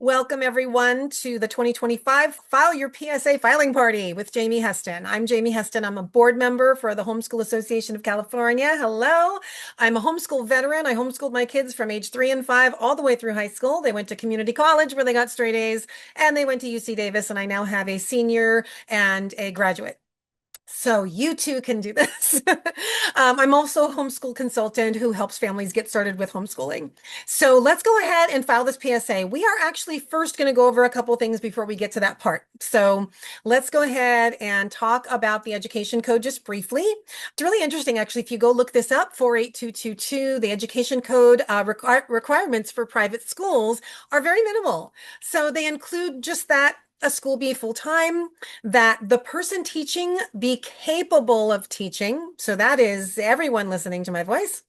Welcome everyone to the 2025 File Your PSA Filing Party with Jamie Heston. I'm Jamie Heston. I'm a board member for the Homeschool Association of California. Hello. I'm a homeschool veteran. I homeschooled my kids from age 3 and 5 all the way through high school. They went to community college where they got straight A's, and they went to UC Davis, and I now have a senior and a graduate. So you too can do this. I'm also a homeschool consultant who helps families get started with homeschooling. So let's go ahead and file this PSA. We are actually first going to go over a couple things before we get to that part. So let's go ahead and talk about the education code just briefly. It's really interesting, actually, if you go look this up, 48222, the education code requirements for private schools are very minimal. So they include just that a school be full-time, that the person teaching be capable of teaching. So that is everyone listening to my voice.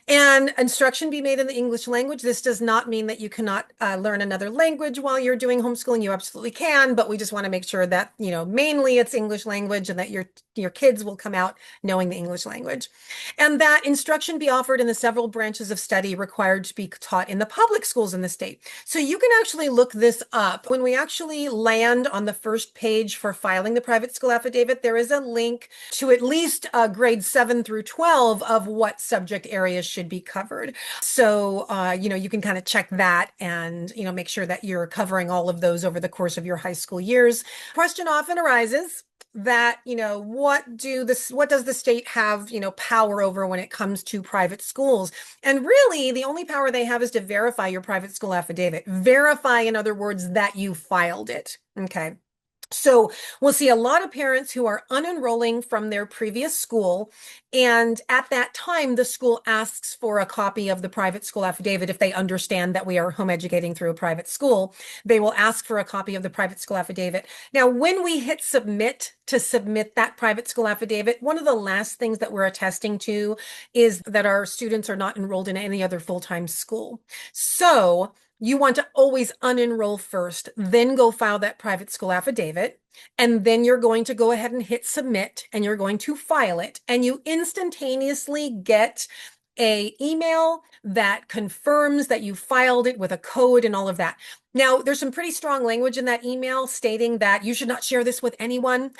And instruction be made in the English language. This does not mean that you cannot learn another language while you're doing homeschooling. You absolutely can, but we just want to make sure that, mainly it's English language and that your kids will come out knowing the English language. And that instruction be offered in the several branches of study required to be taught in the public schools in the state. So you can actually look this up. When we actually land on the first page for filing the private school affidavit, there is a link to at least grades 7 through 12 of what subject areas should be covered. So, you can kind of check that and, make sure that you're covering all of those over the course of your high school years. Question often arises that, what does the state have, power over when it comes to private schools? And really, the only power they have is to verify your private school affidavit. Verify, in other words, that you filed it. Okay. So we'll see a lot of parents who are unenrolling from their previous school. And at that time, the school asks for a copy of the private school affidavit. If they understand that we are home educating through a private school, they will ask for a copy of the private school affidavit. Now, when we hit submit to submit that private school affidavit, one of the last things that we're attesting to is that our students are not enrolled in any other full-time school. So you want to always unenroll first, then go file that private school affidavit, and then you're going to go ahead and hit submit, and you're going to file it, and you instantaneously get an email that confirms that you filed it with a code and all of that. Now, there's some pretty strong language in that email stating that you should not share this with anyone.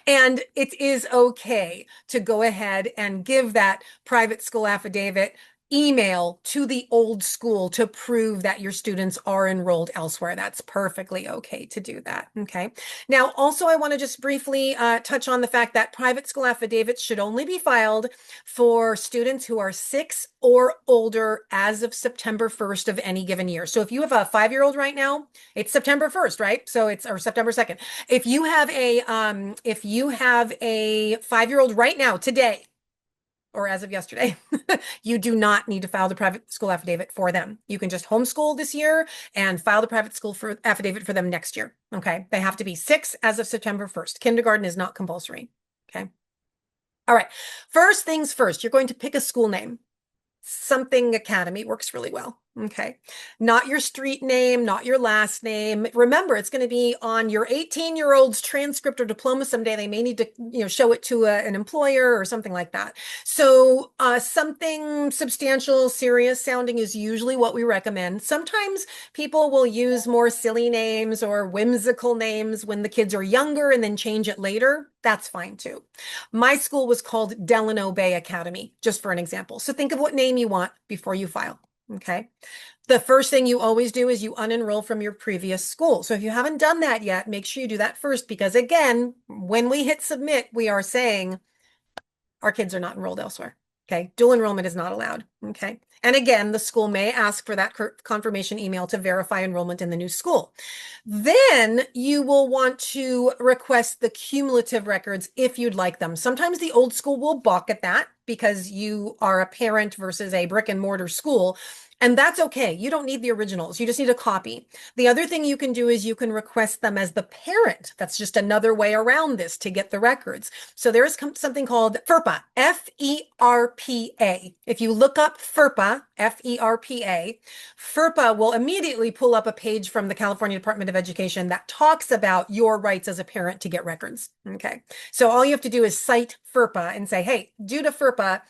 And it is okay to go ahead and give that private school affidavit email to the old school to prove that your students are enrolled elsewhere. That's perfectly okay to do that. Okay. Now, also, I want to just briefly touch on the fact that private school affidavits should only be filed for students who are 6 or older as of September 1st of any given year. So if you have a 5-year-old right now, it's September 1st, right? So or September 2nd. If you have a 5-year-old right now, today, or as of yesterday, you do not need to file the private school affidavit for them. You can just homeschool this year and file the private school affidavit for them next year. Okay. They have to be 6 as of September 1st. Kindergarten is not compulsory. Okay. All right. First things first, you're going to pick a school name. Something Academy works really well. Okay. Not your street name, not your last name. Remember, it's going to be on your 18-year-old's transcript or diploma someday. They may need to, show it to an employer or something like that. So something substantial, serious sounding is usually what we recommend. Sometimes people will use more silly names or whimsical names when the kids are younger and then change it later. That's fine too. My school was called Delano Bay Academy, just for an example. So think of what name you want before you file. Okay. The first thing you always do is you unenroll from your previous school. So if you haven't done that yet, make sure you do that first, because again, when we hit submit, we are saying our kids are not enrolled elsewhere. Okay. Dual enrollment is not allowed. Okay. And again, the school may ask for that confirmation email to verify enrollment in the new school. Then you will want to request the cumulative records if you'd like them. Sometimes the old school will balk at that because you are a parent versus a brick and mortar school. And that's okay. You don't need the originals. You just need a copy. The other thing you can do is you can request them as the parent. That's just another way around this to get the records. So there is something called FERPA, F-E-R-P-A. If you look up FERPA, F-E-R-P-A, FERPA will immediately pull up a page from the California Department of Education that talks about your rights as a parent to get records. Okay. So all you have to do is cite FERPA and say, hey, due to FERPA,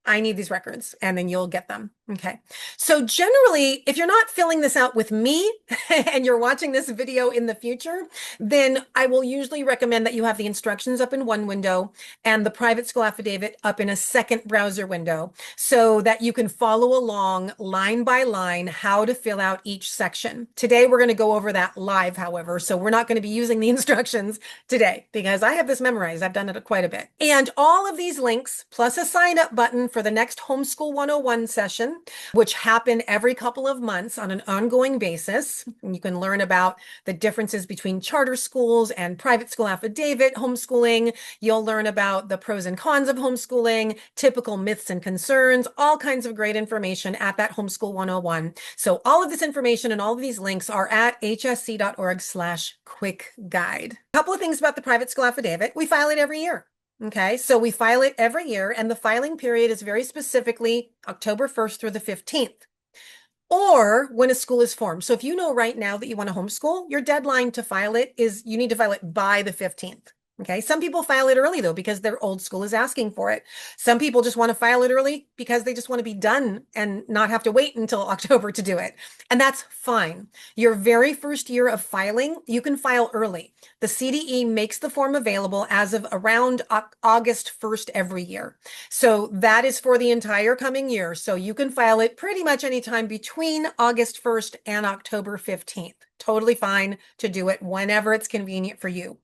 I need these records, and then you'll get them. Okay. So generally, if you're not filling this out with me and you're watching this video in the future, then I will usually recommend that you have the instructions up in one window and the private school affidavit up in a second browser window so that you can follow along line by line how to fill out each section. Today, we're going to go over that live, however, so we're not going to be using the instructions today because I have this memorized. I've done it quite a bit. And all of these links, plus a sign up button for the next Homeschool 101 session, which happen every couple of months on an ongoing basis. And you can learn about the differences between charter schools and private school affidavit homeschooling. You'll learn about the pros and cons of homeschooling, typical myths and concerns, all kinds of great information at that Homeschool 101. So all of this information and all of these links are at hsc.org/quick guide. A couple of things about the private school affidavit. We file it every year. Okay, so we file it every year, and the filing period is very specifically October 1st through the 15th, or when a school is formed. So if you know right now that you want to homeschool, your deadline to file it is you need to file it by the 15th. Okay, some people file it early though because their old school is asking for it. Some people just want to file it early because they just want to be done and not have to wait until October to do it. And that's fine. Your very first year of filing, you can file early. The CDE makes the form available as of around August 1st every year. So that is for the entire coming year. So you can file it pretty much anytime between August 1st and October 15th. Totally fine to do it whenever it's convenient for you.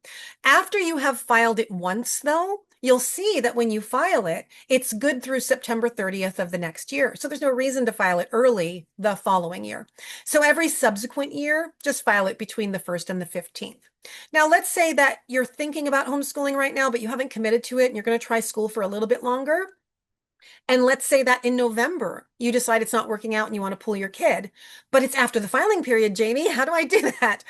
After you have filed it once, though, you'll see that when you file it, it's good through September 30th of the next year. So there's no reason to file it early the following year. So every subsequent year, just file it between the 1st and the 15th. Now, let's say that you're thinking about homeschooling right now, but you haven't committed to it and you're going to try school for a little bit longer. And let's say that in November, you decide it's not working out and you want to pull your kid, but it's after the filing period, Jamie. How do I do that?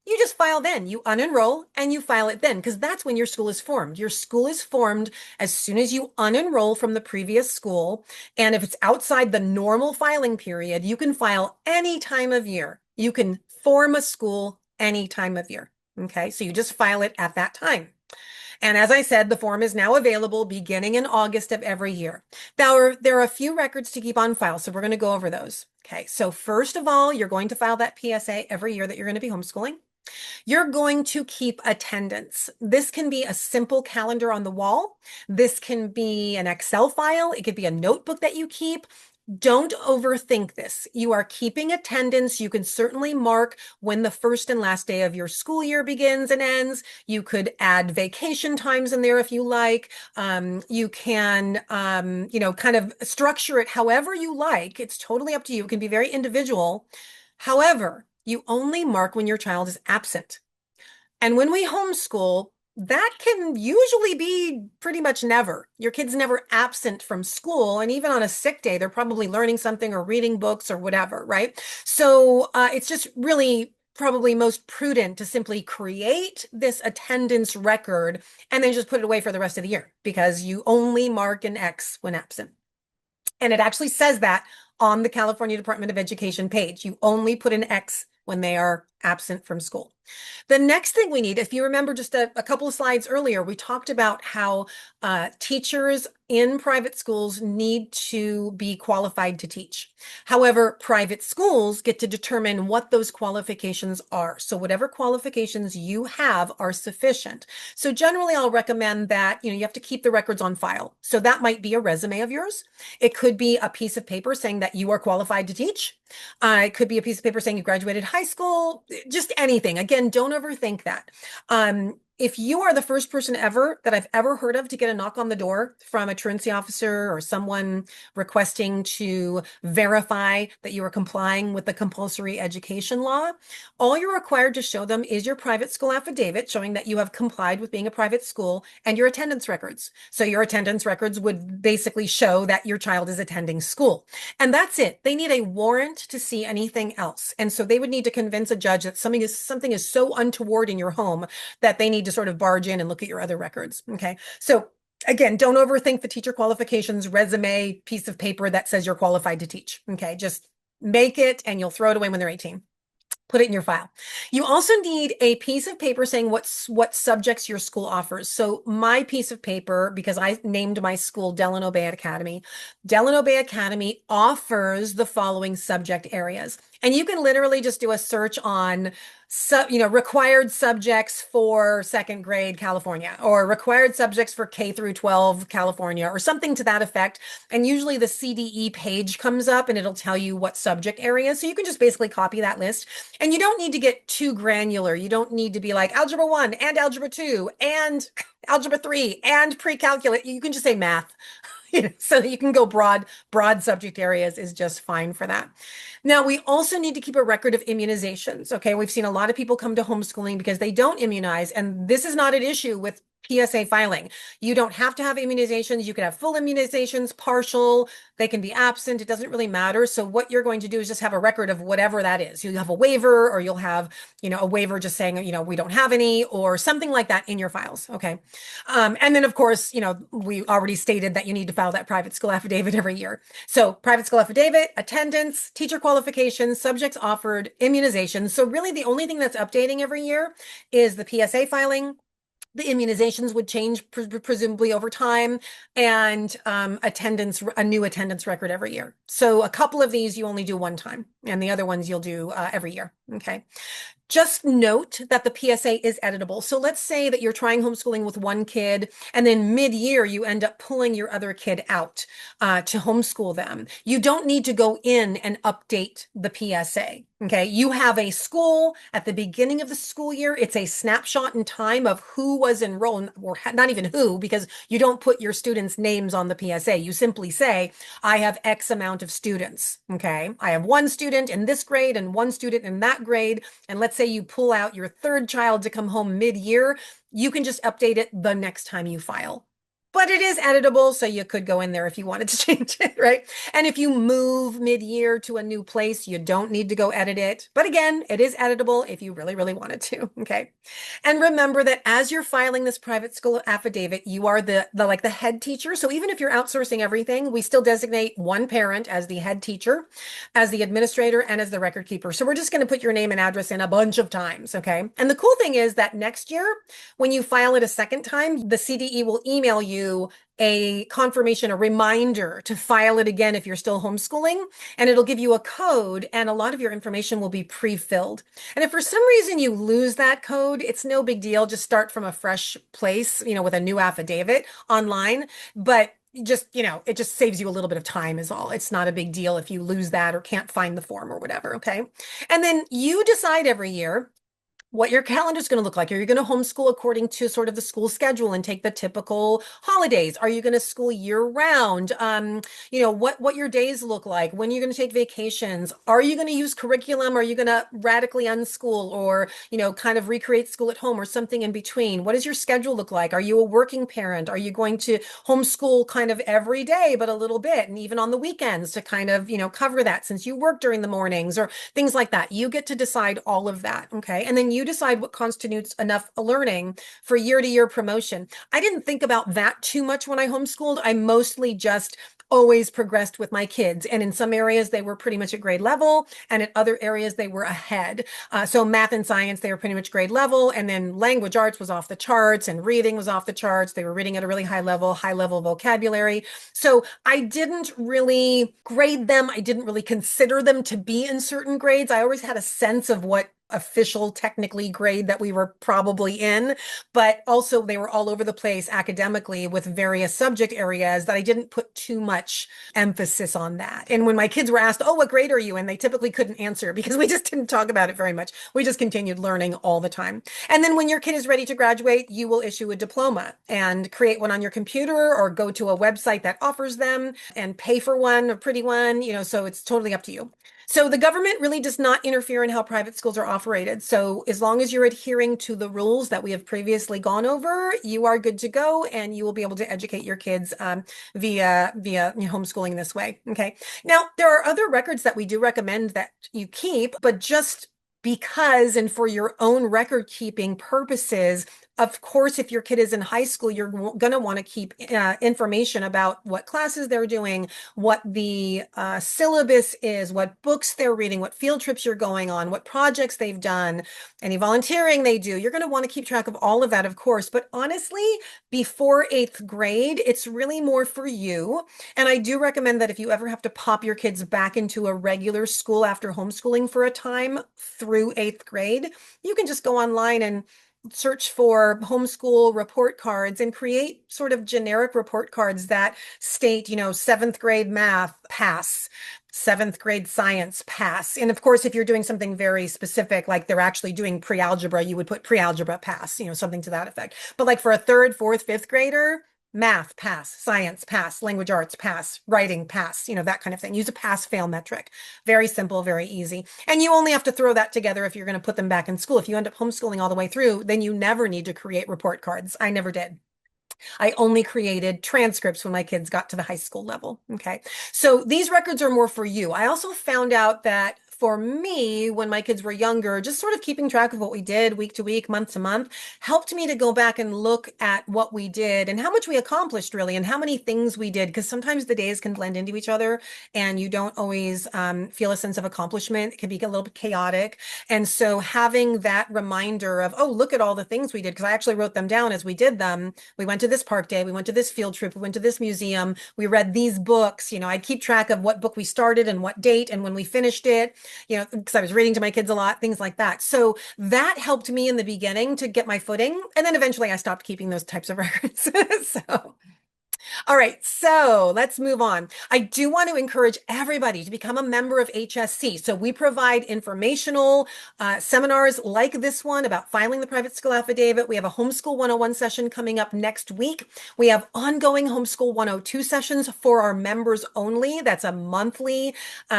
You just file then. You unenroll and you file it then because that's when your school is formed. Your school is formed as soon as you unenroll from the previous school. And if it's outside the normal filing period, you can file any time of year. You can form a school any time of year. Okay, so you just file it at that time. And as I said, the form is now available beginning in August of every year. Now, there are a few records to keep on file, so we're going to go over those. Okay, so first of all, you're going to file that PSA every year that you're going to be homeschooling. You're going to keep attendance. This can be a simple calendar on the wall. This can be an Excel file. It could be a notebook that you keep. Don't overthink this. You are keeping attendance. You can certainly mark when the first and last day of your school year begins and ends. You could add vacation times in there if you like. You can, kind of structure it however you like. It's totally up to you. It can be very individual. However, you only mark when your child is absent. And when we homeschool, that can usually be pretty much never. Your kid's never absent from school. And even on a sick day, they're probably learning something or reading books or whatever, right? So it's just really probably most prudent to simply create this attendance record and then just put it away for the rest of the year because you only mark an X when absent. And it actually says that on the California Department of Education page. You only put an X when they are absent from school. The next thing we need, if you remember just a couple of slides earlier, we talked about how teachers in private schools need to be qualified to teach. However, private schools get to determine what those qualifications are. So whatever qualifications you have are sufficient. So generally, I'll recommend that, you have to keep the records on file. So that might be a resume of yours. It could be a piece of paper saying that you are qualified to teach. It could be a piece of paper saying you graduated high school, just anything. Again, don't overthink that. If you are the first person ever that I've ever heard of to get a knock on the door from a truancy officer or someone requesting to verify that you are complying with the compulsory education law, all you're required to show them is your private school affidavit showing that you have complied with being a private school and your attendance records. So your attendance records would basically show that your child is attending school. And that's it. They need a warrant to see anything else. And so they would need to convince a judge that something is so untoward in your home that they need to sort of barge in and look at your other records. Okay. So again, don't overthink the teacher qualifications resume piece of paper that says you're qualified to teach. Okay. Just make it and you'll throw it away when they're 18. Put it in your file. You also need a piece of paper saying what subjects your school offers. So my piece of paper, because I named my school Delano Bay Academy, Delano Bay Academy offers the following subject areas. And you can literally just do a search on required subjects for second grade California or required subjects for K through 12 California or something to that effect. And usually the CDE page comes up and it'll tell you what subject areas. So you can just basically copy that list. And you don't need to get too granular. You don't need to be like algebra 1 and algebra 2 and algebra 3 and pre-calculus. You can just say math. So you can go broad subject areas is just fine for that. Now, we also need to keep a record of immunizations. Okay. We've seen a lot of people come to homeschooling because they don't immunize, and this is not an issue with PSA filing. You don't have to have immunizations. You can have full immunizations, partial, they can be absent. It doesn't really matter. So what you're going to do is just have a record of whatever that is. You'll have a waiver, or you'll have, a waiver just saying, we don't have any, or something like that in your files. Okay. And then of course, we already stated that you need to file that private school affidavit every year. So private school affidavit, attendance, teacher qualifications, subjects offered, immunizations. So really the only thing that's updating every year is the PSA filing. The immunizations would change presumably over time, and a new attendance record every year. So a couple of these you only do one time, and the other ones you'll do every year. Okay. Just note that the PSA is editable. So let's say that you're trying homeschooling with one kid, and then mid-year you end up pulling your other kid out to homeschool them. You don't need to go in and update the PSA. Okay, you have a school at the beginning of the school year. It's a snapshot in time of who was enrolled, or not even who, because you don't put your students' names on the PSA. You simply say, I have X amount of students. Okay, I have one student in this grade and one student in that grade. And let's say you pull out your third child to come home mid-year, you can just update it the next time you file. But it is editable, so you could go in there if you wanted to change it, right? And if you move mid-year to a new place, you don't need to go edit it. But again, it is editable if you really, really wanted to, okay? And remember that as you're filing this private school affidavit, you are the head teacher. So even if you're outsourcing everything, we still designate one parent as the head teacher, as the administrator, and as the record keeper. So we're just going to put your name and address in a bunch of times, okay? And the cool thing is that next year, when you file it a second time, the CDE will email you a confirmation, a reminder to file it again if you're still homeschooling, and it'll give you a code, and a lot of your information will be pre-filled. And if for some reason you lose that code, it's no big deal. Just start from a fresh place, with a new affidavit online. But it just saves you a little bit of time is all. It's not a big deal if you lose that or can't find the form or whatever, okay? And then you decide every year what your calendar is going to look like. Are you going to homeschool according to sort of the school schedule and take the typical holidays? Are you going to school year round? What your days look like, when you're going to take vacations. Are you going to use curriculum? Are you going to radically unschool, or, kind of recreate school at home, or something in between? What does your schedule look like? Are you a working parent? Are you going to homeschool kind of every day, but a little bit, and even on the weekends to kind of, cover that since you work during the mornings or things like that? You get to decide all of that. Okay. And then you decide what constitutes enough learning for year-to-year promotion. I didn't think about that too much when I homeschooled. I mostly just always progressed with my kids. And in some areas, they were pretty much at grade level. And in other areas, they were ahead. So math and science, they were pretty much grade level. And then language arts was off the charts, and reading was off the charts. They were reading at a really high level vocabulary. So I didn't really grade them. I didn't really consider them to be in certain grades. I always had a sense of what official technically grade that we were probably in, but also they were all over the place academically with various subject areas that I didn't put too much emphasis on that. And when my kids were asked, oh, what grade are you in? They typically couldn't answer because we just didn't talk about it very much. We just continued learning all the time. And then when your kid is ready to graduate, you will issue a diploma and create one on your computer, or go to a website that offers them and pay for one, a pretty one, so it's totally up to you. So the government really does not interfere in how private schools are operated. So as long as you're adhering to the rules that we have previously gone over, you are good to go, and you will be able to educate your kids via homeschooling this way. Okay. Now, there are other records that we do recommend that you keep, but just because and for your own record keeping purposes, Of course, if your kid is in high school, you're going to want to keep information about what classes they're doing, what the syllabus is, what books they're reading, what field trips you're going on, what projects they've done, any volunteering they do. You're going to want to keep track of all of that, of course. But honestly, before eighth grade, it's really more for you. And I do recommend that if you ever have to pop your kids back into a regular school after homeschooling for a time through eighth grade, you can just go online and search for homeschool report cards and create sort of generic report cards that state, seventh grade math, pass. Seventh grade science, pass. And of course, if you're doing something very specific, like they're actually doing pre-algebra, you would put pre-algebra pass, something to that effect. But like for a third, fourth, fifth grader, math, pass, science, pass, language arts, pass, writing, pass, that kind of thing. Use a pass fail metric. Very simple, very easy. And you only have to throw that together if you're going to put them back in school. If you end up homeschooling all the way through, then you never need to create report cards. I never did. I only created transcripts when my kids got to the high school level. Okay. So these records are more for you. I also found out that for me, when my kids were younger, just sort of keeping track of what we did week to week, month to month, helped me to go back and look at what we did and how much we accomplished really, and how many things we did. Because sometimes the days can blend into each other and you don't always feel a sense of accomplishment. It can be a little bit chaotic. And so having that reminder of, oh, look at all the things we did, because I actually wrote them down as we did them. We went to this park day, we went to this field trip, we went to this museum, we read these books. I'd keep track of what book we started and what date and when we finished it, because I was reading to my kids a lot, things like that. So that helped me in the beginning to get my footing. And then eventually I stopped keeping those types of records. So all right, so let's move on. I do want to encourage everybody to become a member of HSC. So we provide informational seminars like this one about filing the private school affidavit. We have a Homeschool 101 session coming up next week. We have ongoing Homeschool 102 sessions for our members only. That's a monthly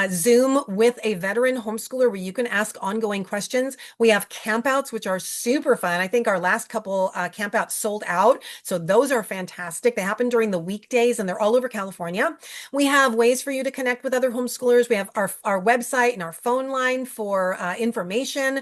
Zoom with a veteran homeschooler where you can ask ongoing questions. We have campouts, which are super fun. I think our last couple campouts sold out. So those are fantastic. They happen during the weekdays and they're all over California. We have ways for you to connect with other homeschoolers. We have our website and our phone line for information.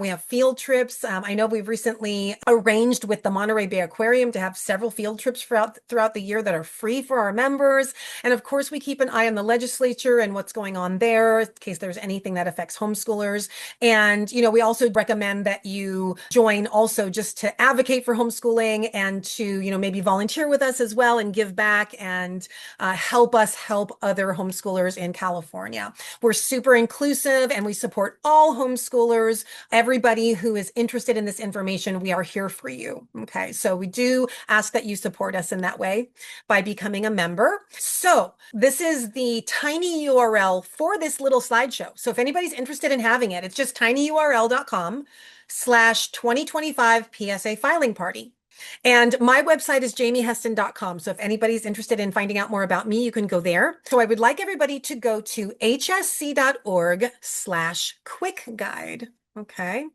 We have field trips. I know we've recently arranged with the Monterey Bay Aquarium to have several field trips throughout the year that are free for our members. And of course, we keep an eye on the legislature and what's going on there in case there's anything that affects homeschoolers. And, we also recommend that you join also just to advocate for homeschooling and to, maybe volunteer with us as well and give back and help us help other homeschoolers in California. We're super inclusive and we support all homeschoolers. Everybody who is interested in this information, we are here for you. Okay, so we do ask that you support us in that way by becoming a member. So this is the tiny URL for this little slideshow. So if anybody's interested in having it, it's just tinyurl.com/2025 PSA filing party. And my website is jamieheston.com. So if anybody's interested in finding out more about me, you can go there. So I would like everybody to go to hsc.org/quick guide. Okay.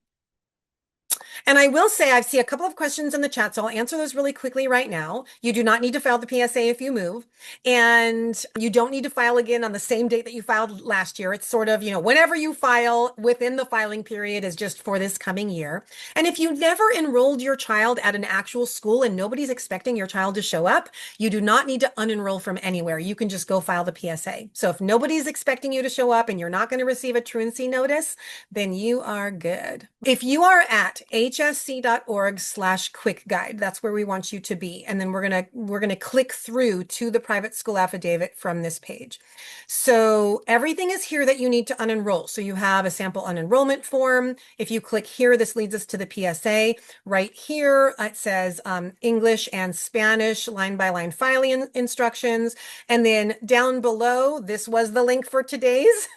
And I will say, I see a couple of questions in the chat, so I'll answer those really quickly right now. You do not need to file the PSA if you move, and you don't need to file again on the same date that you filed last year. It's sort of, whenever you file within the filing period is just for this coming year. And if you never enrolled your child at an actual school and nobody's expecting your child to show up, you do not need to unenroll from anywhere. You can just go file the PSA. So if nobody's expecting you to show up and you're not going to receive a truancy notice, then you are good. If you are at hsc.org/quick guide, that's where we want you to be. And then we're going to click through to the private school affidavit from this page. So everything is here that you need to unenroll. So you have a sample unenrollment form. If you click here, this leads us to the PSA. Right here, it says English and Spanish line by line filing instructions. And then down below, this was the link for today's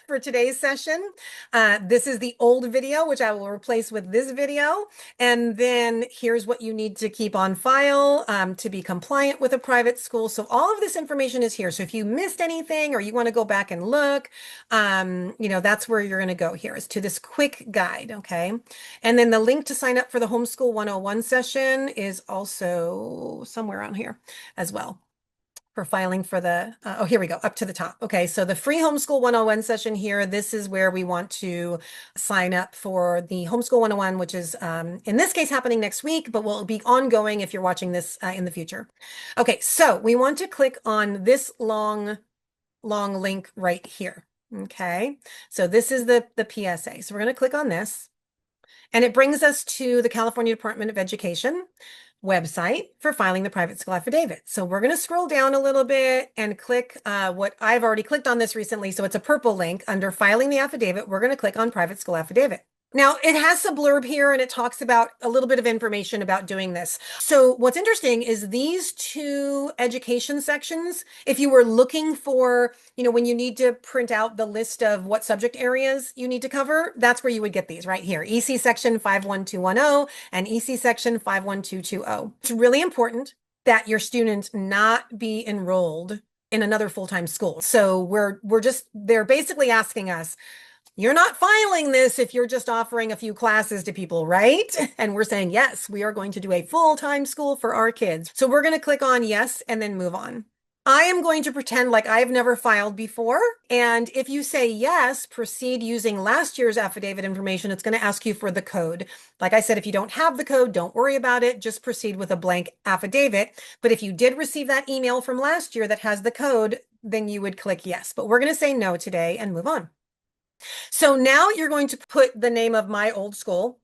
session. This is the old video, which I will replace with this video. And then here's what you need to keep on file to be compliant with a private school. So all of this information is here. So if you missed anything or you want to go back and look, that's where you're going to go here, is to this quick guide. Okay. And then the link to sign up for the Homeschool 101 session is also somewhere on here as well. for filing for the, oh, here we go, up to the top. Okay, so the free Homeschool 101 session here, this is where we want to sign up for the Homeschool 101, which is in this case happening next week, but will be ongoing if you're watching this in the future. Okay, so we want to click on this long link right here. Okay, so this is the PSA. So we're going to click on this, and it brings us to the California Department of Education website for filing the private school affidavit. So we're going to scroll down a little bit and click what I've already clicked on this recently. So it's a purple link under filing the affidavit. We're going to click on private school affidavit. Now, it has a blurb here and it talks about a little bit of information about doing this. So what's interesting is these two education sections, if you were looking for, when you need to print out the list of what subject areas you need to cover, that's where you would get these right here. EC section 51210 and EC section 51220. It's really important that your student not be enrolled in another full-time school. So they're basically asking us, you're not filing this if you're just offering a few classes to people, right? And we're saying, yes, we are going to do a full-time school for our kids. So we're going to click on yes and then move on. I am going to pretend like I've never filed before. And if you say yes, proceed using last year's affidavit information, it's going to ask you for the code. Like I said, if you don't have the code, don't worry about it. Just proceed with a blank affidavit. But if you did receive that email from last year that has the code, then you would click yes. But we're going to say no today and move on. So now you're going to put the name of my old school,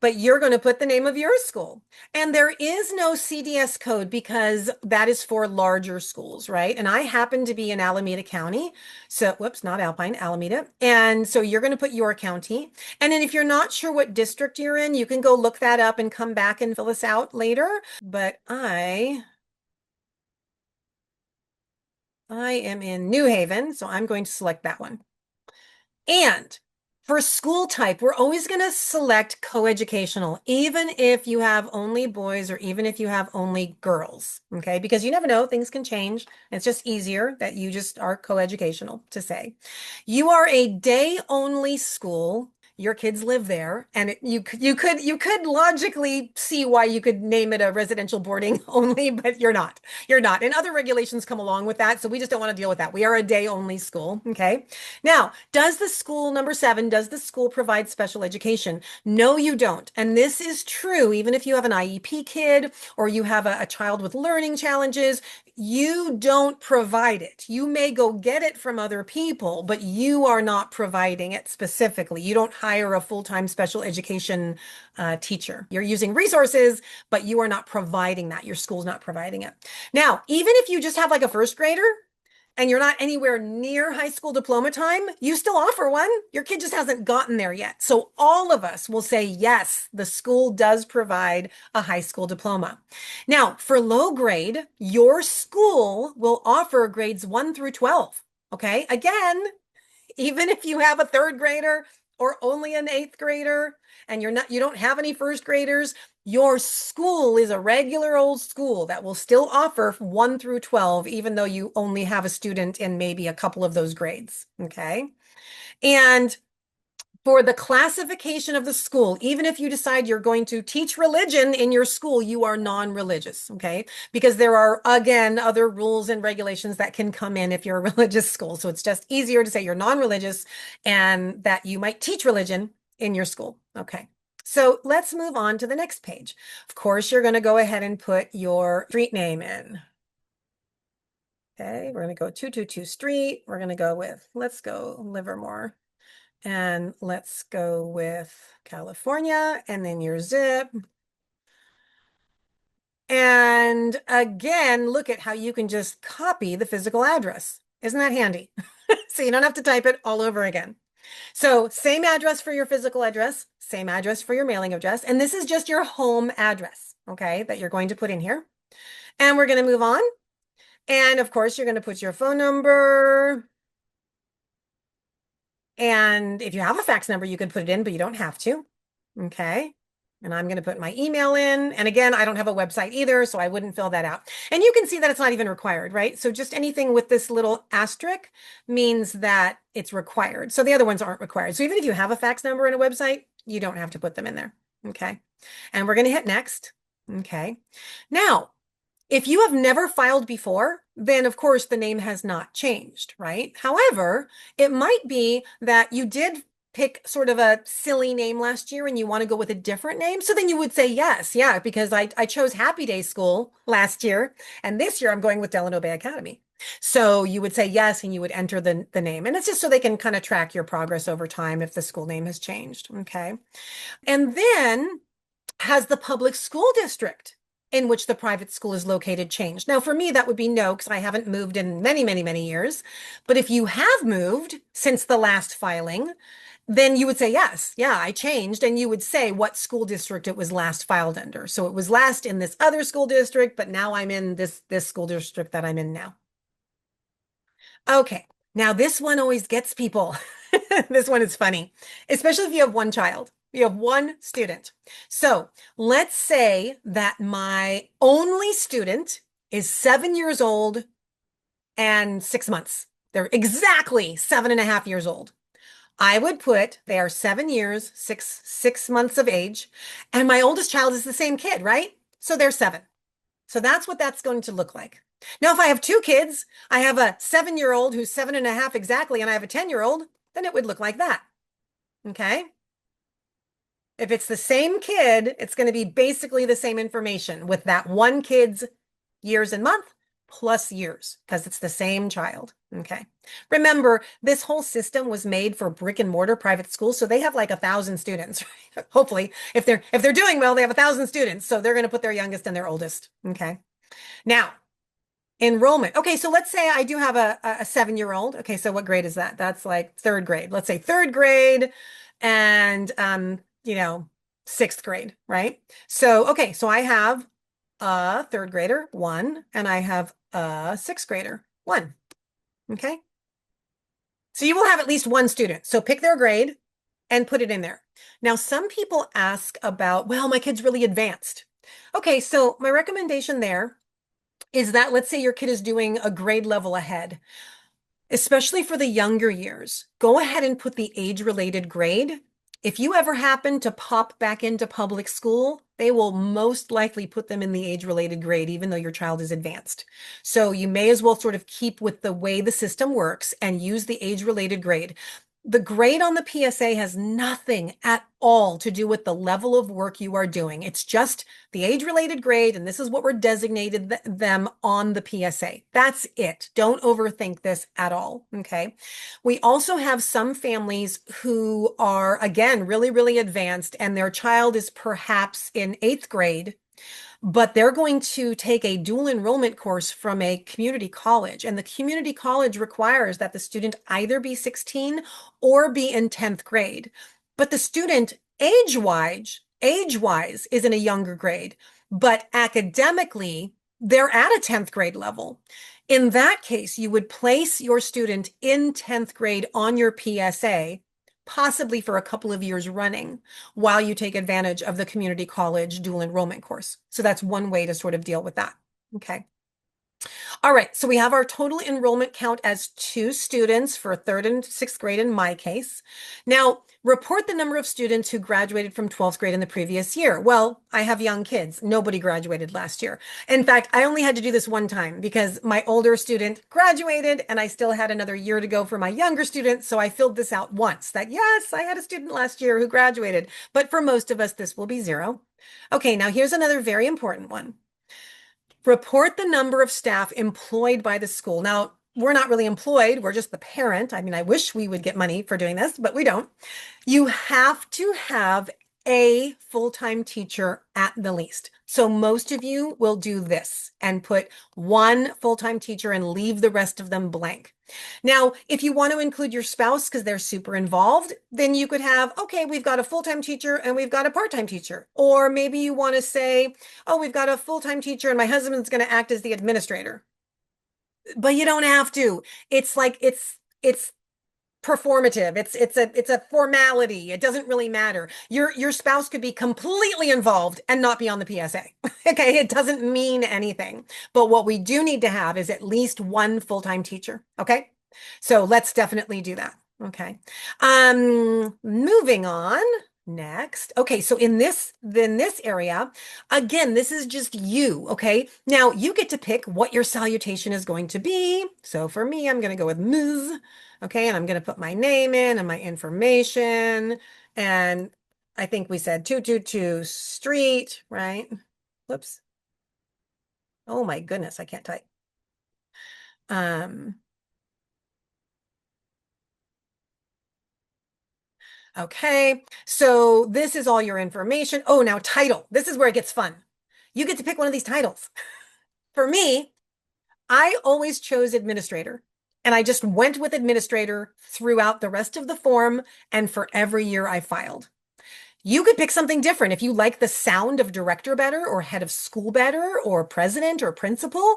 but you're going to put the name of your school. And there is no CDS code because that is for larger schools, right? And I happen to be in Alameda County. So, whoops, not Alpine, Alameda. And so you're going to put your county. And then if you're not sure what district you're in, you can go look that up and come back and fill this out later. But I am in New Haven, so I'm going to select that one. And for school type, we're always going to select coeducational, even if you have only boys or even if you have only girls, okay? Because you never know, things can change. It's just easier that you just are coeducational to say. You are a day-only school. Your kids live there, and you could logically see why you could name it a residential boarding only, but you're not. You're not. And other regulations come along with that, so we just don't want to deal with that. We are a day-only school, okay? Now, does the school, number 7, does the school provide special education? No, you don't. And this is true even if you have an IEP kid or you have a child with learning challenges. You don't provide it. You may go get it from other people, but you are not providing it specifically. You don't hire a full-time special education teacher. You're using resources, but you are not providing that. Your school's not providing it. Now, even if you just have like a first grader and you're not anywhere near high school diploma time, you still offer one. Your kid just hasn't gotten there yet. So all of us will say, yes, the school does provide a high school diploma. Now, for low grade, your school will offer grades 1 through 12. Okay. Again, even if you have a third grader or only an eighth grader and you don't have any first graders, your school is a regular old school that will still offer 1 through 12, even though you only have a student in maybe a couple of those grades. Okay. And for the classification of the school, even if you decide you're going to teach religion in your school, you are non-religious, okay? Because there are, again, other rules and regulations that can come in if you're a religious school. So it's just easier to say you're non-religious and that you might teach religion in your school, okay? So let's move on to the next page. Of course, you're going to go ahead and put your street name in. Okay, we're going to go 222 Street. We're going to go with, let's go Livermore. And let's go with California and then your zip. And again, look at how you can just copy the physical address. Isn't that handy? So you don't have to type it all over again. So same address for your physical address, same address for your mailing address. And this is just your home address, okay, that you're going to put in here. And we're going to move on. And of course, you're going to put your phone number. And if you have a fax number, you can put it in, but you don't have to. Okay. And I'm going to put my email in. And again, I don't have a website either, so I wouldn't fill that out. And you can see that it's not even required, right? So just anything with this little asterisk means that it's required. So the other ones aren't required. So even if you have a fax number and a website, you don't have to put them in there. Okay. And we're going to hit next. Okay. Now, If you have never filed before, then of course the name has not changed, right? However, it might be that you did pick sort of a silly name last year and you want to go with a different name. So then you would say yes, yeah, because I chose Happy Day School last year, and this year I'm going with Delano Bay Academy. So you would say yes, and you would enter the name. And it's just so they can kind of track your progress over time if the school name has changed. Okay. And then has the public school district in which the private school is located changed? Now, for me, that would be no, because I haven't moved in many, many, many years. But if you have moved since the last filing, then you would say, yes, yeah, I changed. And you would say what school district it was last filed under. So it was last in this other school district, but now I'm in this school district that I'm in now. Okay. Now this one always gets people. This one is funny, especially if you have one child. You have one student. So let's say that my only student is 7 years old and 6 months. They're exactly 7.5 years old. I would put they are 7 years, six months of age, and my oldest child is the same kid, right? So they're seven. So that's what that's going to look like. Now, if I have two kids, I have a 7-year-old who's 7.5 exactly, and I have a 10-year-old, then it would look like that. Okay. If it's the same kid, it's going to be basically the same information with that one kid's years and month plus years because it's the same child. Okay. Remember, this whole system was made for brick and mortar private schools, so they have like 1,000 students. Hopefully, if they're doing well, they have 1,000 students, so they're going to put their youngest and their oldest. Okay. Now, enrollment. Okay, so let's say I do have a 7-year-old. Okay, so what grade is that? That's like third grade. Let's say third grade and sixth grade, right? So okay, so I have a third grader, one, and I have a sixth grader, one. Okay. So you will have at least one student. So pick their grade and put it in there. Now, some people ask about, well, my kid's really advanced. Okay, so my recommendation there is that let's say your kid is doing a grade level ahead, especially for the younger years, go ahead and put the age-related grade. If you ever happen to pop back into public school, they will most likely put them in the age-related grade, even though your child is advanced. So you may as well sort of keep with the way the system works and use the age-related grade. The grade on the PSA has nothing at all to do with the level of work you are doing. It's just the age-related grade, and this is what we're designated them on the PSA. That's it. Don't overthink this at all, okay? We also have some families who are, again, really, really advanced, and their child is perhaps in 8th grade, but they're going to take a dual enrollment course from a community college. And the community college requires that the student either be 16 or be in 10th grade. But the student age-wise is in a younger grade, but academically, they're at a 10th grade level. In that case, you would place your student in 10th grade on your PSA, possibly for a couple of years running while you take advantage of the community college dual enrollment course. So that's one way to sort of deal with that. Okay. All right, so we have our total enrollment count as 2 students for 3rd and 6th grade in my case. Now, report the number of students who graduated from 12th grade in the previous year. Well, I have young kids. Nobody graduated last year. In fact, I only had to do this one time because my older student graduated and I still had another year to go for my younger student. So I filled this out once that, yes, I had a student last year who graduated. But for most of us, this will be 0. Okay, now here's another very important one. Report the number of staff employed by the school. Now, we're not really employed. We're just the parent. I mean, I wish we would get money for doing this, but we don't. You have to have a full-time teacher at the least. So most of you will do this and put one full-time teacher and leave the rest of them blank. Now, if you want to include your spouse because they're super involved, then you could have, okay, we've got a full-time teacher and we've got a part-time teacher. Or maybe you want to say, oh, we've got a full-time teacher and my husband's going to act as the administrator. But you don't have to. It's like it's performative. It's a formality. It doesn't really matter. Your spouse could be completely involved and not be on the PSA. Okay, it doesn't mean anything. But what we do need to have is at least one full-time teacher. Okay, so let's definitely do that. Okay, moving on. Next. Okay, so in this area, again, this is just you, okay? Now you get to pick what your salutation is going to be. So for me, I'm going to go with Ms. Okay, and I'm going to put my name in and my information. And I think we said 222 Street, right? Whoops. Oh my goodness, I can't type. Um, okay, so this is all your information. Oh, now title. This is where it gets fun. You get to pick one of these titles. For me, I always chose administrator, and I just went with administrator throughout the rest of the form and for every year I filed. You could pick something different if you like the sound of director better or head of school better or president or principal.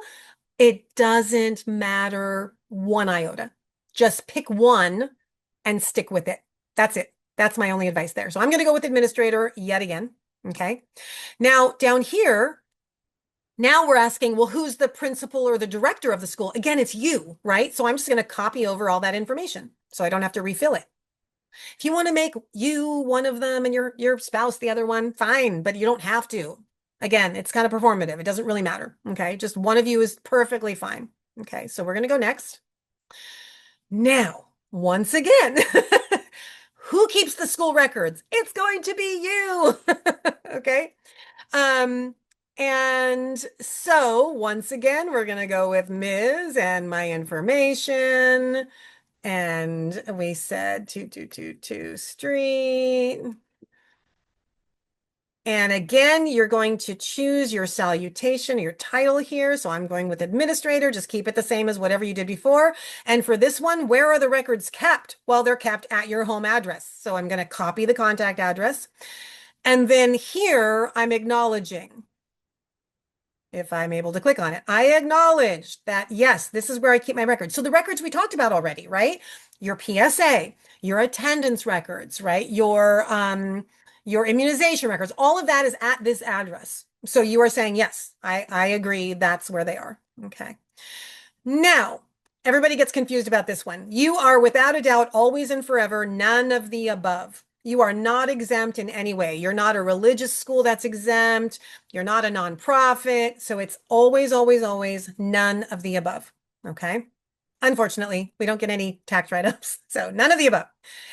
It doesn't matter one iota. Just pick one and stick with it. That's it. That's my only advice there. So I'm going to go with administrator yet again. Okay. Now down here, now we're asking, well, who's the principal or the director of the school? Again, it's you, right? So I'm just going to copy over all that information so I don't have to refill it. If you want to make you one of them and your spouse the other one, fine, but you don't have to. Again, it's kind of performative. It doesn't really matter. Okay. Just one of you is perfectly fine. Okay. So we're going to go next. Now, once again, who keeps the school records? It's going to be you. Okay. Um, and so once again, we're going to go with Ms. and my information. And we said 2222 Street. And again, you're going to choose your salutation, your title here. So I'm going with administrator. Just keep it the same as whatever you did before. And for this one, where are the records kept? Well, they're kept at your home address. So I'm going to copy the contact address. And then here I'm acknowledging, if I'm able to click on it, I acknowledge that, yes, this is where I keep my records. So the records we talked about already, right? Your PSA, your attendance records, right? Your immunization records, all of that is at this address. So you are saying, yes, I agree. That's where they are. Okay. Now, everybody gets confused about this one. You are without a doubt, always and forever, none of the above. You are not exempt in any way. You're not a religious school that's exempt. You're not a nonprofit. So it's always, always, always none of the above. Okay. Unfortunately, we don't get any tax write-ups. So none of the above.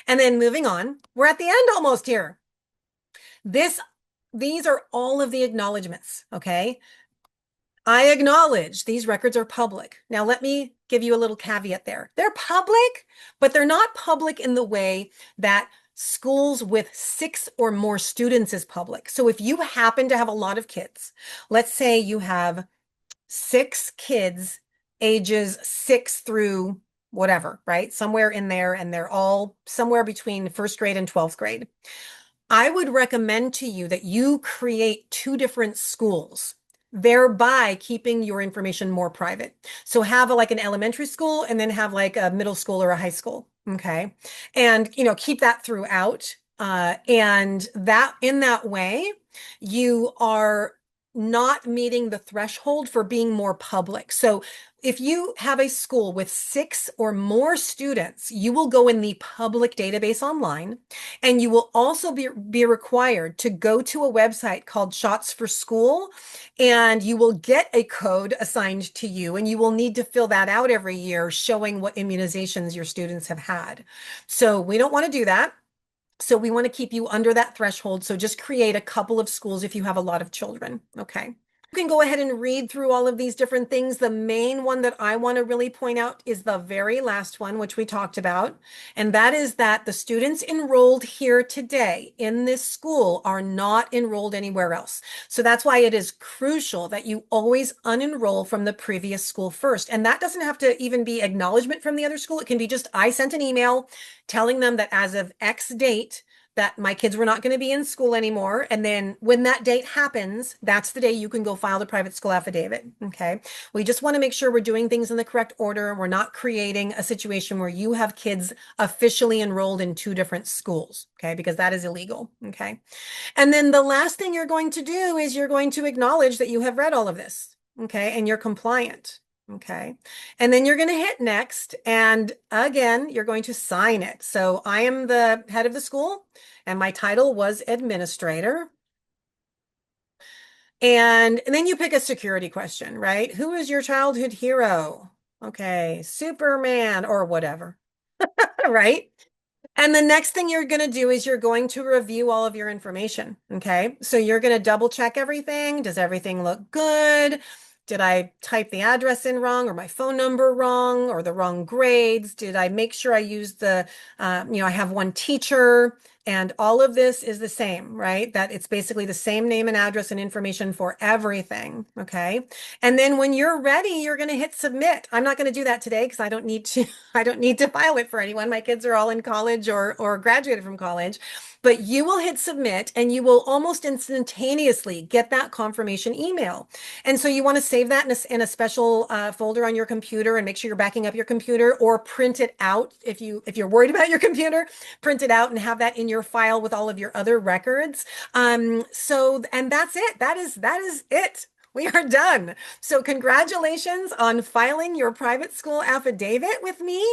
And then moving on, we're at the end almost here. These are all of the acknowledgments. Okay. I acknowledge these records are public. Now, let me give you a little caveat there. They're public, but they're not public in the way that schools with 6 or more students is public. So if you happen to have a lot of kids, let's say you have 6 kids ages 6 through whatever, right? Somewhere in there, and they're all somewhere between first grade and 12th grade. I would recommend to you that you create 2 different schools, thereby keeping your information more private. So have like an elementary school and then have like a middle school or a high school. Okay. And, keep that throughout. And that in that way, you are not meeting the threshold for being more public. So if you have a school with 6 or more students, you will go in the public database online, and you will also be required to go to a website called Shots for School, and you will get a code assigned to you, and you will need to fill that out every year showing what immunizations your students have had. So we don't want to do that. So we want to keep you under that threshold. So just create a couple of schools if you have a lot of children. Okay. You can go ahead and read through all of these different things. The main one that I want to really point out is the very last one, which we talked about. And that is that the students enrolled here today in this school are not enrolled anywhere else. So that's why it is crucial that you always unenroll from the previous school first. And that doesn't have to even be acknowledgement from the other school. It can be just, I sent an email telling them that as of X date, that my kids were not going to be in school anymore. And then when that date happens, that's the day you can go file the private school affidavit. Okay. We just want to make sure we're doing things in the correct order. We're not creating a situation where you have kids officially enrolled in 2 different schools. Okay. Because that is illegal. Okay. And then the last thing you're going to do is you're going to acknowledge that you have read all of this. Okay. And you're compliant. Okay. And then you're going to hit next. And again, you're going to sign it. So I am the head of the school, and my title was administrator. And then you pick a security question, right? Who is your childhood hero? Okay, Superman or whatever, right? And the next thing you're going to do is you're going to review all of your information. Okay. So you're going to double check everything. Does everything look good? Did I type the address in wrong or my phone number wrong or the wrong grades? Did I make sure I used I have one teacher and all of this is the same, right? That it's basically the same name and address and information for everything. Okay. And then when you're ready, you're going to hit submit. I'm not going to do that today because I don't need to, I don't need to file it for anyone. My kids are all in college or graduated from college. But you will hit submit and you will almost instantaneously get that confirmation email. And so you want to save that in a special folder on your computer and make sure you're backing up your computer or print it out if you're worried about your computer, print it out and have that in your file with all of your other records. And that's it. That is it. We are done. So congratulations on filing your private school affidavit with me.